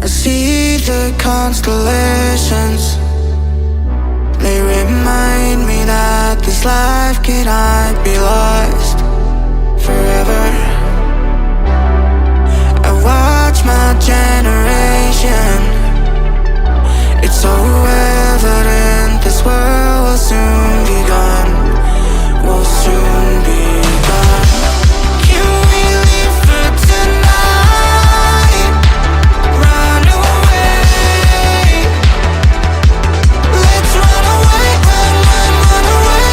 I see the constellations. They remind me that this life cannot be lost forever. I watch my generation. It's so evident this world will soon be gone. Will soon be gone. Can we live for tonight? Run away. Let's run away, run away.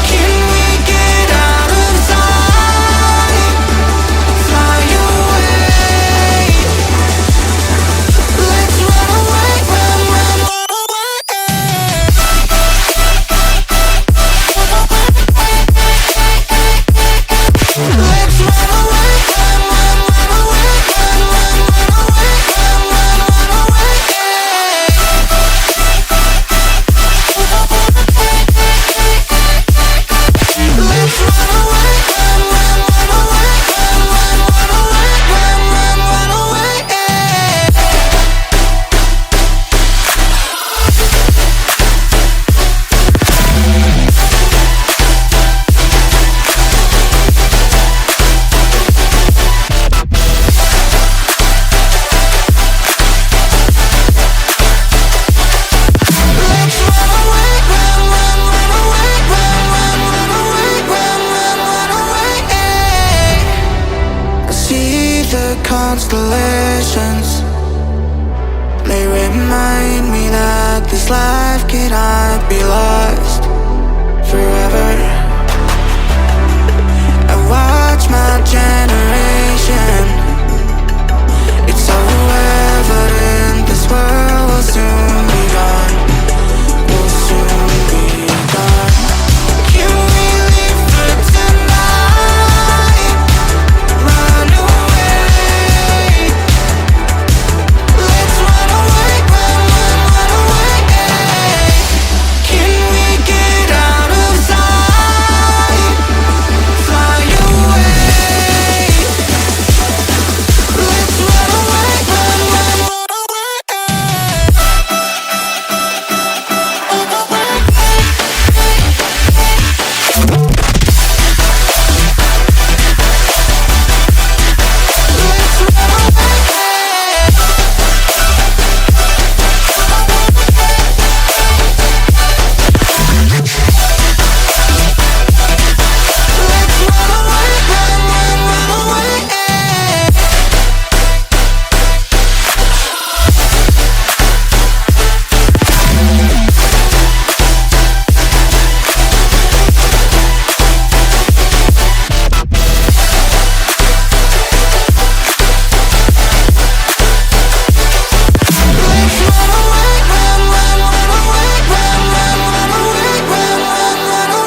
Can we get out of sight? Fly away. Let's run away, run away. Let's run away, run away, run away, run away. Let's run away, run away, run away. Let's run away, run away, run away. I see the constellations. They remind me that this life cannot be lost forever. I watch my generation. It's so evident this world will soon be gone. Will soon be gone. Can we live for tonight? Run away. Let's run away, run away. Can we get out of sight? Fly away. Let's run away, run away. Let's run away. Let's run away, run away. Let's run away, run away, run away.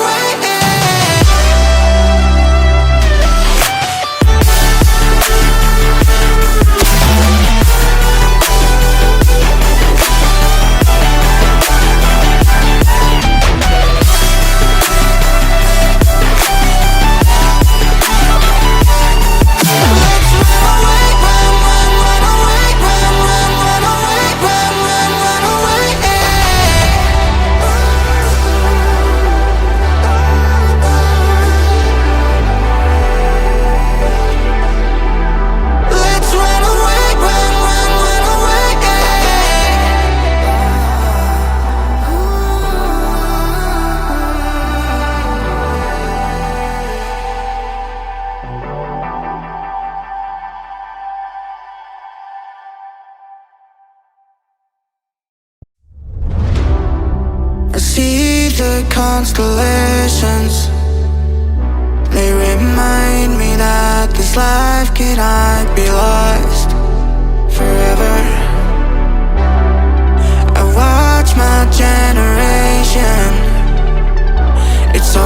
Let's run away, run away, run away. Let's run away, run away. I see the constellations. They remind me that this life cannot be lost forever. I watch my generation. It's so